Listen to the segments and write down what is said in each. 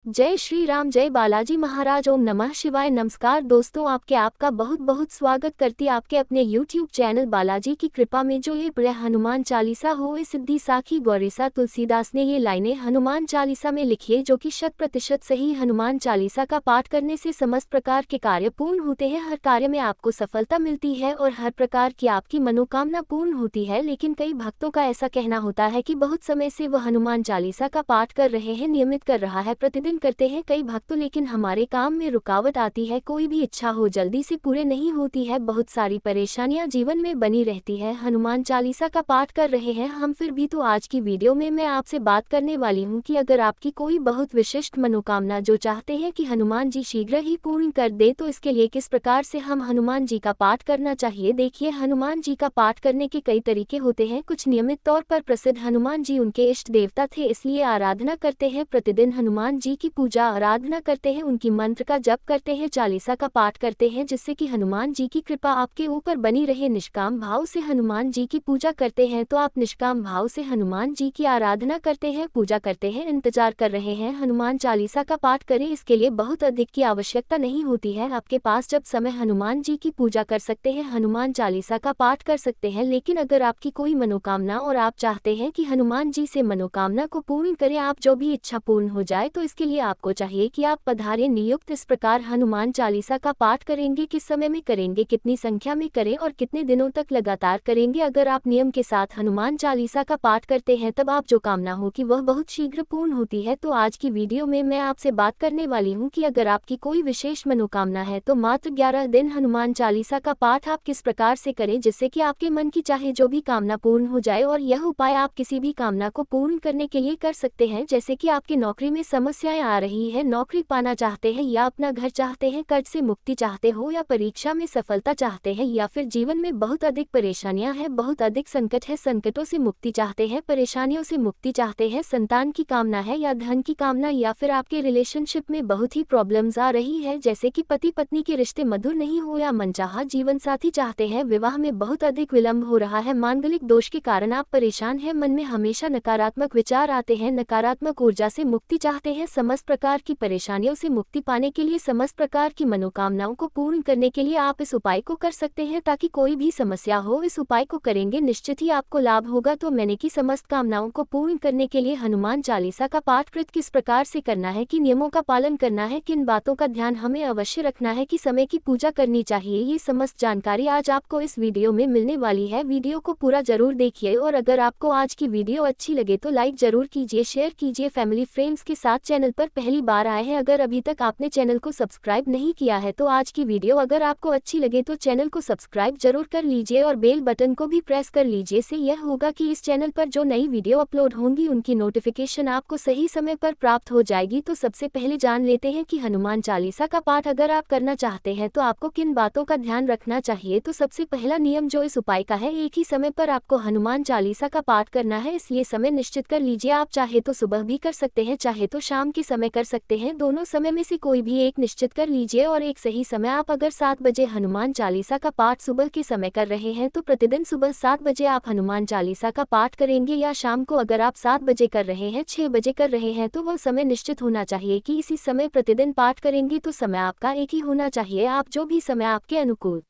जय श्री राम, जय बालाजी महाराज। ओम नमः शिवाय। नमस्कार दोस्तों, आपका बहुत बहुत स्वागत करती आपके अपने YouTube चैनल बालाजी की कृपा में। जो ये प्रिय हनुमान चालीसा हो सिद्धि साखी गौरीसा तुलसीदास ने ये लाइनें हनुमान चालीसा में लिखी है, जो कि 100% सही। हनुमान चालीसा का पाठ करने से समस्त प्रकार के कार्य पूर्ण होते हैं, हर कार्य में आपको सफलता मिलती है और हर प्रकार की आपकी मनोकामना पूर्ण होती है। लेकिन कई भक्तों का ऐसा कहना होता है कि बहुत समय से वह हनुमान चालीसा का पाठ कर रहे हैं, नियमित कर रहा है, प्रतिदिन करते हैं कई भक्तों, लेकिन हमारे काम में रुकावट आती है, कोई भी इच्छा हो जल्दी से पूरे नहीं होती है, बहुत सारी परेशानियां जीवन में बनी रहती है। हनुमान चालीसा का पाठ कर रहे हैं हम फिर भी, तो आज की वीडियो में मैं आपसे बात करने वाली हूं कि अगर आपकी कोई बहुत विशिष्ट मनोकामना जो चाहते हैं कि हनुमान जी शीघ्र ही पूर्ण कर दे, तो इसके लिए किस प्रकार से हम हनुमान जी का पाठ करना चाहिए। देखिए, हनुमान जी का पाठ करने के कई तरीके होते हैं। कुछ नियमित तौर पर प्रसिद्ध हनुमान जी उनके इष्ट देवता थे, इसलिए आराधना करते हैं, प्रतिदिन हनुमान जी की पूजा आराधना करते हैं, उनकी मंत्र का जप करते हैं, चालीसा का पाठ करते हैं, जिससे कि हनुमान जी की कृपा आपके ऊपर बनी रहे। निष्काम भाव से हनुमान जी की पूजा करते हैं, तो आप निष्काम भाव से हनुमान जी की आराधना करते हैं, पूजा करते हैं, इंतजार कर रहे हैं, हनुमान चालीसा का पाठ करें। इसके लिए बहुत अधिक की आवश्यकता नहीं होती है, आपके पास जब समय हनुमान जी की पूजा कर सकते हैं, हनुमान चालीसा का पाठ कर सकते हैं। लेकिन अगर आपकी कोई मनोकामना और आप चाहते हैं कि हनुमान जी से मनोकामना को पूर्ण करें, आप जो भी इच्छा पूर्ण हो जाए, तो इसके लिए आपको चाहिए कि आप पधारे नियुक्त। इस प्रकार हनुमान चालीसा का पाठ करेंगे, किस समय में करेंगे, कितनी संख्या में करें और कितने दिनों तक लगातार करेंगे। अगर आप नियम के साथ हनुमान चालीसा का पाठ करते हैं, तब आप जो कामना हो कि वह बहुत शीघ्र पूर्ण होती है। तो आज की वीडियो में मैं आपसे बात करने वाली हूँ कि अगर आपकी कोई विशेष मनोकामना है, तो मात्र 11 दिन हनुमान चालीसा का पाठ आप किस प्रकार से करें, जिससे कि आपके मन की चाहे जो भी कामना पूर्ण हो जाए। और यह उपाय आप किसी भी कामना को पूर्ण करने के लिए कर सकते हैं, जैसे कि आपकी नौकरी में समस्याएं आ रही है, नौकरी पाना चाहते हैं, या अपना घर चाहते हैं, कर्ज से मुक्ति चाहते हो, या परीक्षा में सफलता चाहते हैं, या फिर जीवन में बहुत अधिक परेशानियां हैं, बहुत अधिक संकट है, संकटों से मुक्ति चाहते हैं, परेशानियों से मुक्ति चाहते हैं, संतान की कामना है या धन की कामना, या फिर आपके रिलेशनशिप में बहुत ही प्रॉब्लम्स आ रही है, जैसे कि पति पत्नी के रिश्ते मधुर नहीं हो, या मनचाहा जीवन साथी चाहते हैं, विवाह में बहुत अधिक विलंब हो रहा है, मांगलिक दोष के कारण आप परेशान हैं, मन में हमेशा नकारात्मक विचार आते हैं, नकारात्मक ऊर्जा से मुक्ति चाहते हैं, समस्त प्रकार की परेशानियों से मुक्ति पाने के लिए, समस्त प्रकार की मनोकामनाओं को पूर्ण करने के लिए आप इस उपाय को कर सकते हैं, ताकि कोई भी समस्या हो, इस उपाय को करेंगे निश्चित ही आपको लाभ होगा। तो मैंने की समस्त कामनाओं को पूर्ण करने के लिए हनुमान चालीसा का पाठ कृत किस प्रकार से करना है, कि नियमों का पालन करना है, किन बातों का ध्यान हमें अवश्य रखना है, कि समय की पूजा करनी चाहिए, ये समस्त जानकारी आज आपको इस वीडियो में मिलने वाली है। वीडियो को पूरा जरूर देखिए, और अगर आपको आज की वीडियो अच्छी लगे तो लाइक जरूर कीजिए, शेयर कीजिए फैमिली फ्रेंड्स के साथ। चैनल पर पहली बार आए हैं, अगर अभी तक आपने चैनल को सब्सक्राइब नहीं किया है, तो आज की वीडियो अगर आपको अच्छी लगे तो चैनल को सब्सक्राइब जरूर कर लीजिए और बेल बटन को भी प्रेस कर लीजिए। इससे यह होगा कि इस चैनल पर जो नई वीडियो अपलोड होंगी उनकी नोटिफिकेशन आपको सही समय पर प्राप्त हो जाएगी। तो सबसे पहले जान लेते हैं कि हनुमान चालीसा का पाठ अगर आप करना चाहते हैं तो आपको किन बातों का ध्यान रखना चाहिए। तो सबसे पहला नियम जो इस उपाय का है, एक ही समय पर आपको हनुमान चालीसा का पाठ करना है, इसलिए समय निश्चित कर लीजिए। आप चाहे तो सुबह भी कर सकते हैं, चाहे तो शाम के समय कर सकते हैं, दोनों समय में से कोई भी एक निश्चित कर लीजिए। और एक सही समय, आप अगर 7 बजे हनुमान चालीसा का पाठ सुबह के समय कर रहे हैं, तो प्रतिदिन सुबह 7 बजे आप हनुमान चालीसा का पाठ करेंगे, या शाम को अगर आप 7 बजे कर रहे हैं, 6 बजे कर रहे हैं, तो वह समय निश्चित होना चाहिए कि इसी समय प्रतिदिन पाठ करेंगे। तो समय आपका एक ही होना चाहिए, आप जो भी समय आपके अनुकूल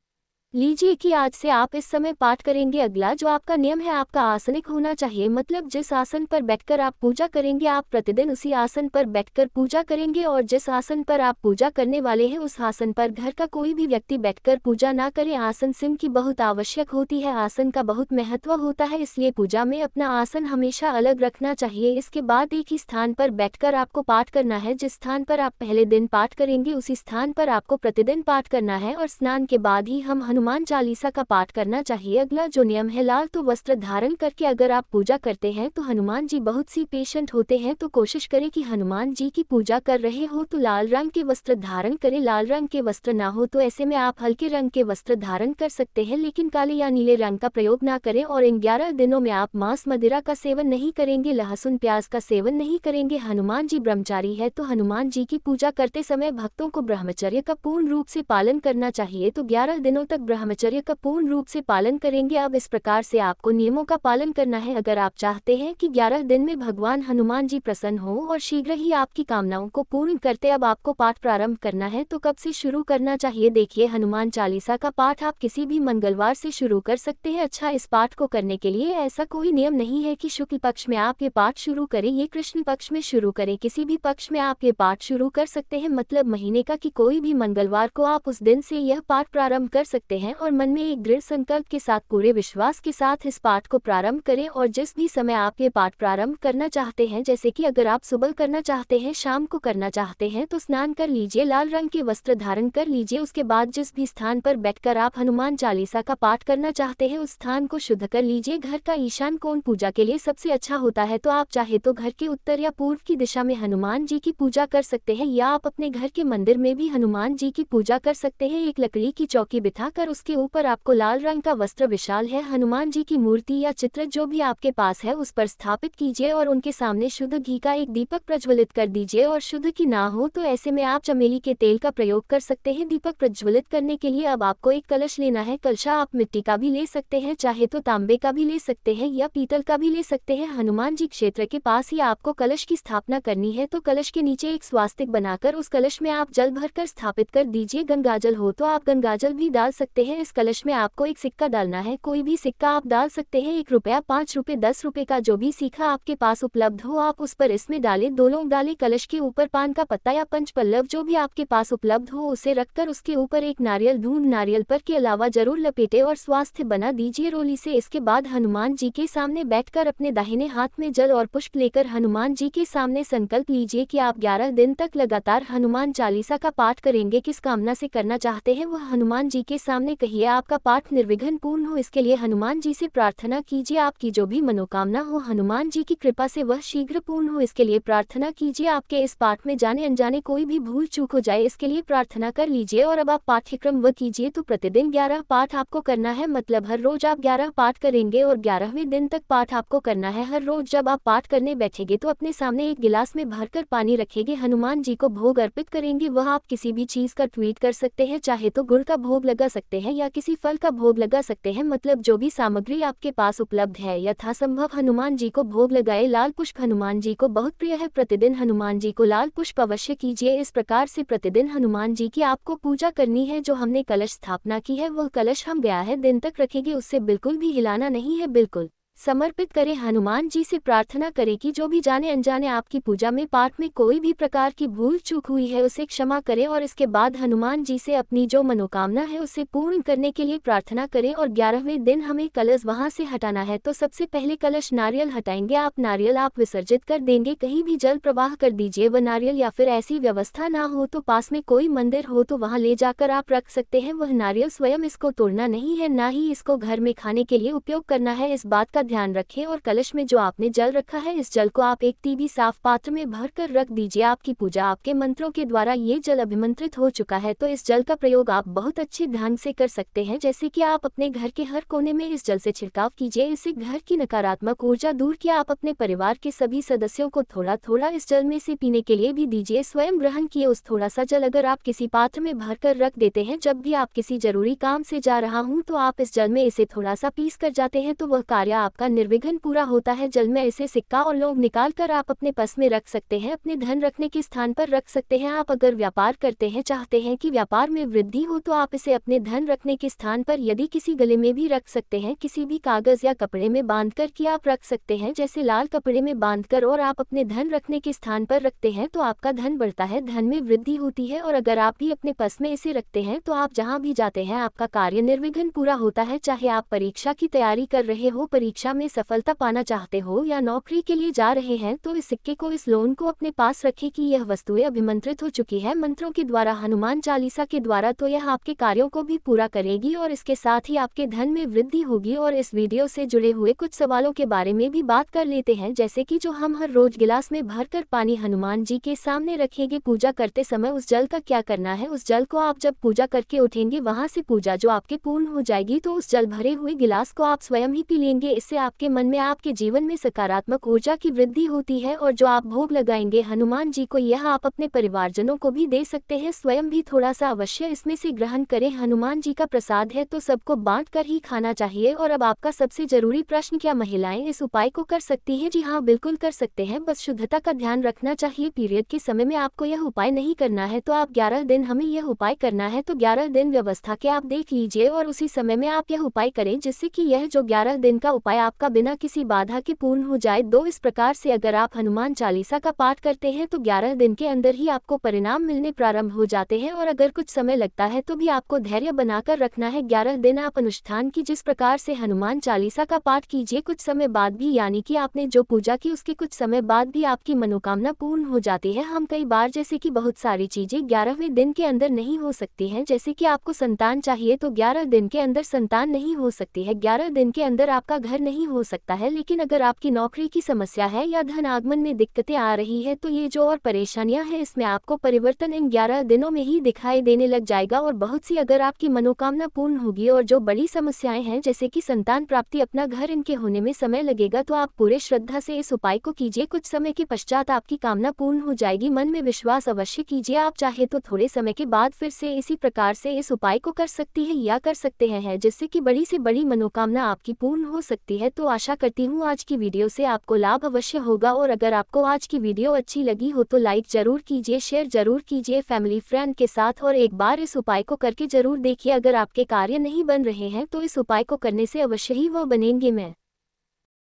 लीजिए कि आज से आप इस समय पाठ करेंगे। अगला जो आपका नियम है, आपका आसनिक होना चाहिए, मतलब जिस आसन पर बैठकर आप पूजा करेंगे, आप प्रतिदिन उसी आसन पर बैठकर पूजा करेंगे, और जिस आसन पर आप पूजा करने वाले हैं उस आसन पर घर का कोई भी व्यक्ति बैठकर पूजा ना करे। आसन सिम की बहुत आवश्यक होती है, आसन का बहुत महत्व होता है, इसलिए पूजा में अपना आसन हमेशा अलग रखना चाहिए। इसके बाद एक ही स्थान पर बैठकर आपको पाठ करना है, जिस स्थान पर आप पहले दिन पाठ करेंगे उसी स्थान पर आपको प्रतिदिन पाठ करना है, और स्नान के बाद ही हम हनुमान चालीसा का पाठ करना चाहिए। अगला जो नियम है, लाल तो वस्त्र धारण करके अगर आप पूजा करते हैं, तो हनुमान जी बहुत सी पेशेंट होते हैं, तो कोशिश करें कि हनुमान जी की पूजा कर रहे हो तो लाल रंग के वस्त्र धारण करें। लाल रंग के वस्त्र ना हो तो ऐसे में आप हल्के रंग के वस्त्र धारण कर सकते हैं, लेकिन काले या नीले रंग का प्रयोग ना करें। और इन 11 दिनों में आप मांस मदिरा का सेवन नहीं करेंगे, लहसुन प्याज का सेवन नहीं करेंगे। हनुमान जी ब्रह्मचारी है, तो हनुमान जी की पूजा करते समय भक्तों को ब्रह्मचर्य का पूर्ण रूप से पालन करना चाहिए। तो 11 दिनों तक ब्रह्मचर्य का पूर्ण रूप से पालन करेंगे। अब इस प्रकार से आपको नियमों का पालन करना है। अगर आप चाहते हैं कि 11 दिन में भगवान हनुमान जी प्रसन्न हो और शीघ्र ही आपकी कामनाओं को पूर्ण करते, अब आपको पाठ प्रारंभ करना है तो कब से शुरू करना चाहिए? देखिए, हनुमान चालीसा का पाठ आप किसी भी मंगलवार से शुरू कर सकते हैं। अच्छा, इस पाठ को करने के लिए ऐसा कोई नियम नहीं है कि शुक्ल पक्ष में आप ये पाठ शुरू करें, ये कृष्ण पक्ष में शुरू करें। किसी भी पक्ष में आप ये पाठ शुरू कर सकते हैं, मतलब महीने का कि कोई भी मंगलवार को आप उस दिन से यह पाठ प्रारंभ कर सकते हैं और मन में एक दृढ़ संकल्प के साथ, पूरे विश्वास के साथ इस पाठ को प्रारंभ करें। और जिस भी समय आप ये पाठ प्रारंभ करना चाहते हैं, जैसे कि अगर आप सुबह करना चाहते हैं, शाम को करना चाहते हैं, तो स्नान कर लीजिए, लाल रंग के वस्त्र धारण कर लीजिए। उसके बाद जिस भी स्थान पर बैठकर आप हनुमान चालीसा का पाठ करना चाहते हैं, उस स्थान को शुद्ध कर लीजिए। घर का ईशान कोण पूजा के लिए सबसे अच्छा होता है, तो आप चाहे तो घर के उत्तर या पूर्व की दिशा में हनुमान जी की पूजा कर सकते हैं, या आप अपने घर के मंदिर में भी हनुमान जी की पूजा कर सकते हैं। एक लकड़ी की चौकी बिठाकर उसके ऊपर आपको लाल रंग का वस्त्र, विशाल है हनुमान जी की मूर्ति या चित्र जो भी आपके पास है उस पर स्थापित कीजिए और उनके सामने शुद्ध घी का एक दीपक प्रज्वलित कर दीजिए। और शुद्ध घी ना हो तो ऐसे में आप चमेली के तेल का प्रयोग कर सकते हैं दीपक प्रज्वलित करने के लिए। अब आपको एक कलश लेना है। कलशा आप मिट्टी का भी ले सकते हैं, चाहे तो तांबे का भी ले सकते हैं या पीतल का भी ले सकते हैं। हनुमान जी क्षेत्र के पास ही आपको कलश की स्थापना करनी है, तो कलश के नीचे एक स्वास्तिक बनाकर उस कलश में आप जल भरकर स्थापित कर दीजिए। गंगाजल हो तो आप गंगाजल भी डाल सकते हैं। इस कलश में आपको एक सिक्का डालना है, कोई भी सिक्का आप डाल सकते हैं, 1 रुपया, 5 रुपये, 10 रुपये का जो भी सिक्का आपके पास उपलब्ध हो आप उस पर इसमें डालें। 2 लोग डालें। कलश के ऊपर पान का पत्ता या पंचपल्लव जो भी आपके पास उपलब्ध हो उसे रखकर उसके ऊपर एक नारियल ढूंढ नारियल पर के अलावा जरूर लपेटे और स्वास्थ्य बना दीजिए रोली से। इसके बाद हनुमान जी के सामने बैठकर अपने दाहिने हाथ में जल और पुष्प लेकर हनुमान जी के सामने संकल्प लीजिए कि आप 11 दिन तक लगातार हनुमान चालीसा का पाठ करेंगे। किस कामना से करना चाहते हैं वह हनुमान जी के सामने कहिए। आपका पाठ निर्विघ्न पूर्ण हो, इसके लिए हनुमान जी से प्रार्थना कीजिए। आपकी जो भी मनोकामना हो हनुमान जी की कृपा से वह शीघ्र पूर्ण हो, इसके लिए प्रार्थना कीजिए। आपके इस पाठ में जाने अनजाने कोई भी भूल चूक हो जाए, इसके लिए प्रार्थना कर लीजिए। और अब आप पाठ्यक्रम व कीजिए, तो प्रतिदिन 11 पाठ आपको करना है, मतलब हर रोज आप 11 पाठ करेंगे और 11वें दिन तक पाठ आपको करना है। हर रोज जब आप पाठ करने बैठेंगे तो अपने सामने एक गिलास में भरकर पानी रखेंगे, हनुमान जी को भोग अर्पित करेंगे। वह आप किसी भी चीज का ट्वीट कर सकते हैं, चाहे तो गुड़ का भोग लगा सकते हैं या किसी फल का भोग लगा सकते हैं, मतलब जो भी सामग्री आपके पास उपलब्ध है यथासंभव हनुमान जी को भोग लगाए। लाल पुष्प हनुमान जी को बहुत प्रिय है, प्रतिदिन हनुमान जी को लाल पुष्प अवश्य कीजिए। इस प्रकार से प्रतिदिन हनुमान जी की आपको पूजा करनी है। जो हमने कलश स्थापना की है वह कलश हम 11 दिन तक रखेंगे, उससे बिल्कुल भी हिलाना नहीं है, बिल्कुल समर्पित करें। हनुमान जी से प्रार्थना करें कि जो भी जाने अनजाने आपकी पूजा में पाठ में कोई भी प्रकार की भूल चूक हुई है उसे क्षमा करें और इसके बाद हनुमान जी से अपनी जो मनोकामना है उसे पूर्ण करने के लिए प्रार्थना करें। और 11वें दिन हमें कलश वहां से हटाना है, तो सबसे पहले कलश नारियल हटाएंगे। आप नारियल आप विसर्जित कर देंगे, कहीं भी जल प्रवाह कर दीजिए वह नारियल, या फिर ऐसी व्यवस्था ना हो तो पास में कोई मंदिर हो तो वहां ले जाकर आप रख सकते हैं वह नारियल। स्वयं इसको तोड़ना नहीं है, ना ही इसको घर में खाने के लिए उपयोग करना है, इस बात का ध्यान रखें। और कलश में जो आपने जल रखा है इस जल को आप एक टीबी साफ पात्र में भरकर रख दीजिए। आपकी पूजा आपके मंत्रों के द्वारा ये जल अभिमंत्रित हो चुका है, तो इस जल का प्रयोग आप बहुत अच्छे ढंग से कर सकते हैं, जैसे कि आप अपने घर के हर कोने में इस जल से छिड़काव कीजिए। इससे घर की नकारात्मक ऊर्जा दूर किया। आप अपने परिवार के सभी सदस्यों को थोड़ा थोड़ा इस जल में से पीने के लिए भी दीजिए। स्वयं ग्रहण किए उस थोड़ा सा जल अगर आप किसी पात्र में भरकर रख देते हैं, जब भी आप किसी जरूरी काम से जा रहा हूं तो आप इस जल में इसे थोड़ा सा पीस कर जाते हैं, तो वह कार्य आपका निर्विघ्न पूरा होता है। जल में इसे सिक्का और लौंग निकाल कर आप अपने पर्स में रख सकते हैं, अपने धन रखने के स्थान पर रख सकते हैं। आप अगर व्यापार करते हैं, चाहते हैं कि व्यापार में वृद्धि हो, तो आप इसे अपने धन रखने के स्थान पर यदि किसी गले में भी रख सकते हैं, किसी भी कागज या कपड़े में बांधकर कि आप रख सकते हैं, जैसे लाल कपड़े में बांधकर, और आप अपने धन रखने के स्थान पर रखते हैं तो आपका धन बढ़ता है, धन में वृद्धि होती है। और अगर आप भी अपने पर्स में इसे रखते हैं तो आप जहां भी जाते हैं आपका कार्य निर्विघ्न पूरा होता है। चाहे आप परीक्षा की तैयारी कर रहे हो, परीक्षा में सफलता पाना चाहते हो, या नौकरी के लिए जा रहे हैं, तो इस सिक्के को, इस लोन को अपने पास रखें कि यह वस्तुएं अभिमंत्रित हो चुकी है मंत्रों के द्वारा, हनुमान चालीसा के द्वारा, तो यह आपके कार्यों को भी पूरा करेगी और इसके साथ ही आपके धन में वृद्धि होगी। और इस वीडियो से जुड़े हुए कुछ सवालों के बारे में भी बात कर लेते हैं, जैसे कि जो हम हर रोज गिलास में भरकर पानी हनुमान जी के सामने रखेंगे पूजा करते समय, उस जल का क्या करना है। उस जल को आप जब पूजा करके उठेंगे वहां से पूजा जो आपके पूर्ण हो जाएगी, तो उस जल भरे हुए गिलास को आप स्वयं ही पी लेंगे। इससे जिससे आपके मन में, आपके जीवन में सकारात्मक ऊर्जा की वृद्धि होती है। और जो आप भोग लगाएंगे हनुमान जी को, यह आप अपने परिवारजनों को भी दे सकते हैं, स्वयं भी थोड़ा सा अवश्य इसमें से ग्रहण करें। हनुमान जी का प्रसाद है तो सबको बांट कर ही खाना चाहिए। और अब आपका सबसे जरूरी प्रश्न, क्या महिलाएं इस उपाय को कर सकती हैं? जी हाँ, बिल्कुल कर सकते हैं, बस शुद्धता का ध्यान रखना चाहिए। पीरियड के समय में आपको यह उपाय नहीं करना है, तो आप 11 दिन, हमें यह उपाय करना है तो 11 दिन व्यवस्था के आप देख लीजिए और उसी समय में आप यह उपाय करें, जिससे कि यह जो 11 दिन का उपाय आपका बिना किसी बाधा के पूर्ण हो जाए। इस प्रकार से अगर आप हनुमान चालीसा का पाठ करते हैं तो 11 दिन के अंदर ही आपको परिणाम मिलने प्रारंभ हो जाते हैं। और अगर कुछ समय लगता है तो भी आपको धैर्य बनाकर रखना है। 11 दिन आप अनुष्ठान की जिस प्रकार से हनुमान चालीसा का पाठ कीजिए, कुछ समय बाद भी, यानी कि आपने जो पूजा की उसके कुछ समय बाद भी आपकी मनोकामना पूर्ण हो जाती है। हम कई बार, जैसे कि बहुत सारी चीजें 11वें दिन के अंदर नहीं हो सकती हैं, जैसे कि आपको संतान चाहिए तो 11 दिन के अंदर संतान नहीं हो सकती है, 11 दिन के अंदर आपका घर नहीं हो सकता है। लेकिन अगर आपकी नौकरी की समस्या है या धन आगमन में दिक्कतें आ रही है तो ये जो और परेशानियां हैं, इसमें आपको परिवर्तन इन 11 दिनों में ही दिखाई देने लग जाएगा। और बहुत सी अगर आपकी मनोकामना पूर्ण होगी और जो बड़ी समस्याएं हैं जैसे कि संतान प्राप्ति, अपना घर, इनके होने में समय लगेगा, तो आप पूरे श्रद्धा से इस उपाय को कीजिए। कुछ समय के पश्चात आपकी कामना पूर्ण हो जाएगी। मन में विश्वास अवश्य कीजिए। आप चाहे तो थोड़े समय के बाद फिर से इसी प्रकार से इस उपाय को कर सकती है या कर सकते हैं, जिससे कि बड़ी से बड़ी मनोकामना आपकी पूर्ण हो सकती है। तो आशा करती हूँ आज की वीडियो से आपको लाभ अवश्य होगा। और अगर आपको आज की वीडियो अच्छी लगी हो तो लाइक जरूर कीजिए, शेयर जरूर कीजिए फैमिली फ्रेंड के साथ, और एक बार इस उपाय को करके जरूर देखिए। अगर आपके कार्य नहीं बन रहे हैं तो इस उपाय को करने से अवश्य ही वो बनेंगे। मैं